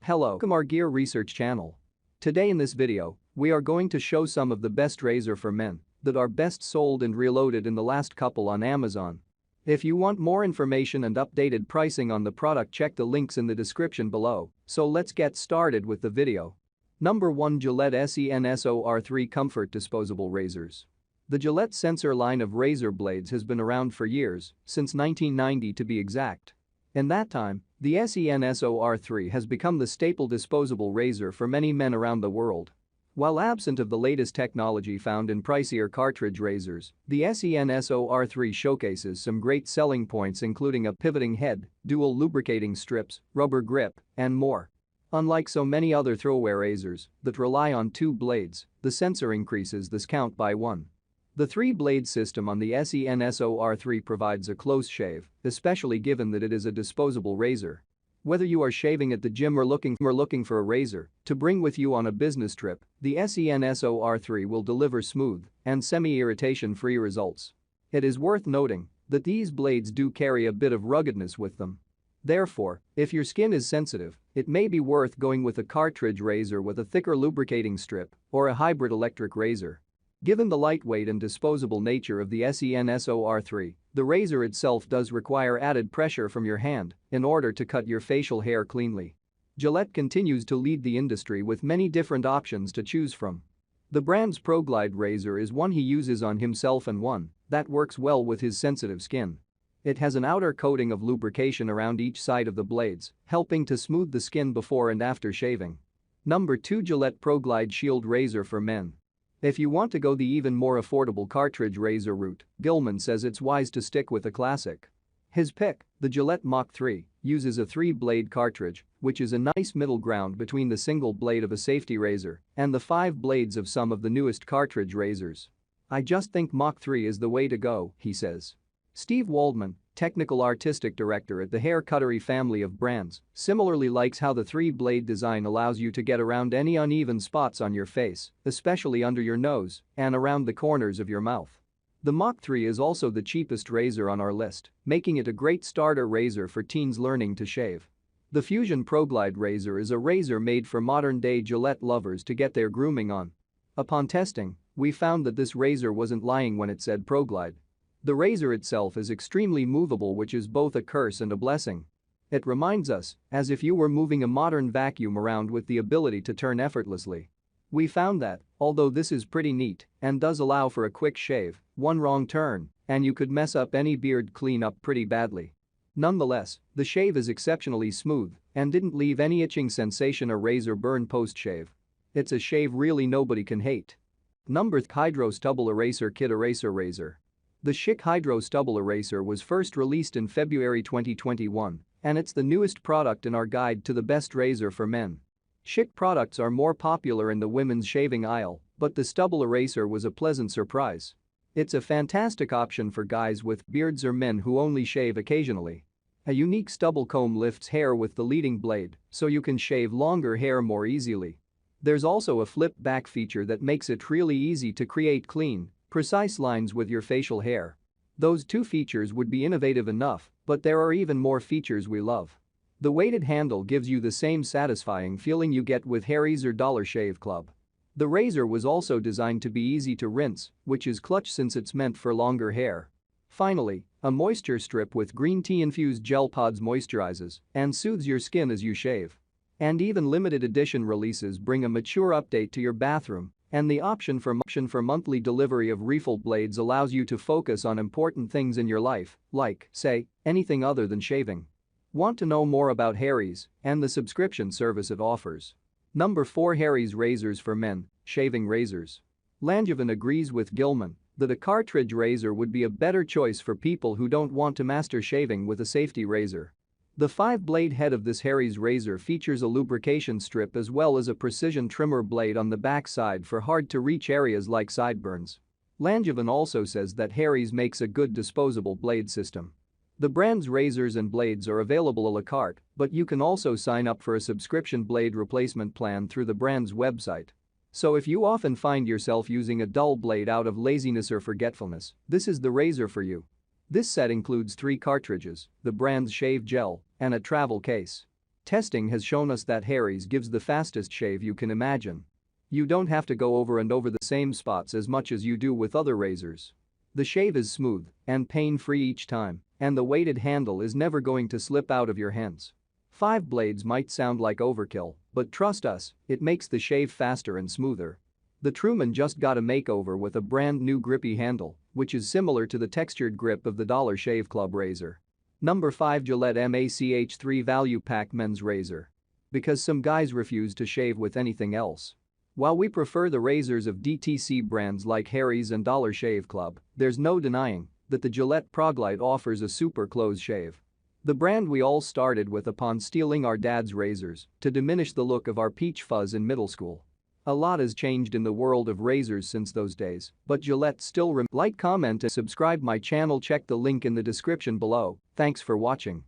Hello, welcome our gear research channel. Today in this video, we are going to show some of the best razor for men that are best sold and reloaded in the last couple on Amazon. If you want more information and updated pricing on the product, check the links in the description below. So let's get started with the video. Number 1, Gillette SENSOR3 Comfort Disposable Razors. The Gillette Sensor line of razor blades has been around for years, since 1990 to be exact. In that time, the SENSOR3 has become the staple disposable razor for many men around the world. While absent of the latest technology found in pricier cartridge razors, the SENSOR3 showcases some great selling points, including a pivoting head, dual lubricating strips, rubber grip, and more. Unlike so many other throwaway razors that rely on 2 blades, the sensor increases this count by 1. The 3-blade system on the SENSOR3 provides a close shave, especially given that it is a disposable razor. Whether you are shaving at the gym or looking for a razor to bring with you on a business trip, the SENSOR3 will deliver smooth and semi-irritation-free results. It is worth noting that these blades do carry a bit of ruggedness with them. Therefore, if your skin is sensitive, it may be worth going with a cartridge razor with a thicker lubricating strip or a hybrid electric razor. Given the lightweight and disposable nature of the SENSOR3, the razor itself does require added pressure from your hand in order to cut your facial hair cleanly. Gillette continues to lead the industry with many different options to choose from. The brand's ProGlide razor is one he uses on himself and one that works well with his sensitive skin. It has an outer coating of lubrication around each side of the blades, helping to smooth the skin before and after shaving. Number 2, Gillette ProGlide Shield Razor for Men. If you want to go the even more affordable cartridge razor route, Gilman says it's wise to stick with a classic. His pick, the Gillette Mach 3, uses a 3-blade cartridge, which is a nice middle ground between the single blade of a safety razor and the 5 blades of some of the newest cartridge razors. "I just think Mach 3 is the way to go," he says. Steve Waldman, technical artistic director at the hair cuttery family of brands, similarly likes how the 3-blade design allows you to get around any uneven spots on your face, especially under your nose and around the corners of your mouth. The Mach 3 is also the cheapest razor on our list, making it a great starter razor for teens learning to shave. The Fusion ProGlide razor is a razor made for modern-day Gillette lovers to get their grooming on. Upon testing, we found that this razor wasn't lying when it said ProGlide. The razor itself is extremely movable, which is both a curse and a blessing. It reminds us, as if you were moving a modern vacuum around with the ability to turn effortlessly. We found that, although this is pretty neat and does allow for a quick shave, one wrong turn and you could mess up any beard cleanup pretty badly. Nonetheless, the shave is exceptionally smooth and didn't leave any itching sensation or razor burn post-shave. It's a shave really nobody can hate. Number 3, Hydro Stubble Eraser Kit Eraser Razor. The Schick Hydro Stubble Eraser was first released in February 2021, and it's the newest product in our guide to the best razor for men. Schick products are more popular in the women's shaving aisle, but the Stubble Eraser was a pleasant surprise. It's a fantastic option for guys with beards or men who only shave occasionally. A unique stubble comb lifts hair with the leading blade, so you can shave longer hair more easily. There's also a flip-back feature that makes it really easy to create clean, precise lines with your facial hair. Those 2 features would be innovative enough, but there are even more features we love. The weighted handle gives you the same satisfying feeling you get with Harry's or Dollar Shave Club. The razor was also designed to be easy to rinse, which is clutch since it's meant for longer hair. Finally, a moisture strip with green tea-infused gel pods moisturizes and soothes your skin as you shave. And even limited edition releases bring a mature update to your bathroom. And the option for monthly delivery of refill blades allows you to focus on important things in your life, like, say, anything other than shaving. Want to know more about Harry's and the subscription service it offers? Number 4, Harry's Razors for Men, Shaving Razors. Langevin agrees with Gilman that a cartridge razor would be a better choice for people who don't want to master shaving with a safety razor. The 5-blade head of this Harry's razor features a lubrication strip as well as a precision trimmer blade on the back side for hard-to-reach areas like sideburns. Langevin also says that Harry's makes a good disposable blade system. The brand's razors and blades are available a la carte, but you can also sign up for a subscription blade replacement plan through the brand's website. So if you often find yourself using a dull blade out of laziness or forgetfulness, this is the razor for you. This set includes 3 cartridges, the brand's shave gel, and a travel case. Testing has shown us that Harry's gives the fastest shave you can imagine. You don't have to go over and over the same spots as much as you do with other razors. The shave is smooth and pain-free each time, and the weighted handle is never going to slip out of your hands. 5 blades might sound like overkill, but trust us, it makes the shave faster and smoother. The Truman just got a makeover with a brand new grippy handle, which is similar to the textured grip of the Dollar Shave Club razor. Number 5 Gillette MACH3 Value Pack Men's Razor. Because some guys refuse to shave with anything else. While we prefer the razors of DTC brands like Harry's and Dollar Shave Club, there's no denying that the Gillette ProGlide offers a super close shave. The brand we all started with upon stealing our dad's razors to diminish the look of our peach fuzz in middle school. A lot has changed in the world of razors since those days, but Gillette still Like, comment and subscribe my channel. Check the link in the description below. Thanks for watching.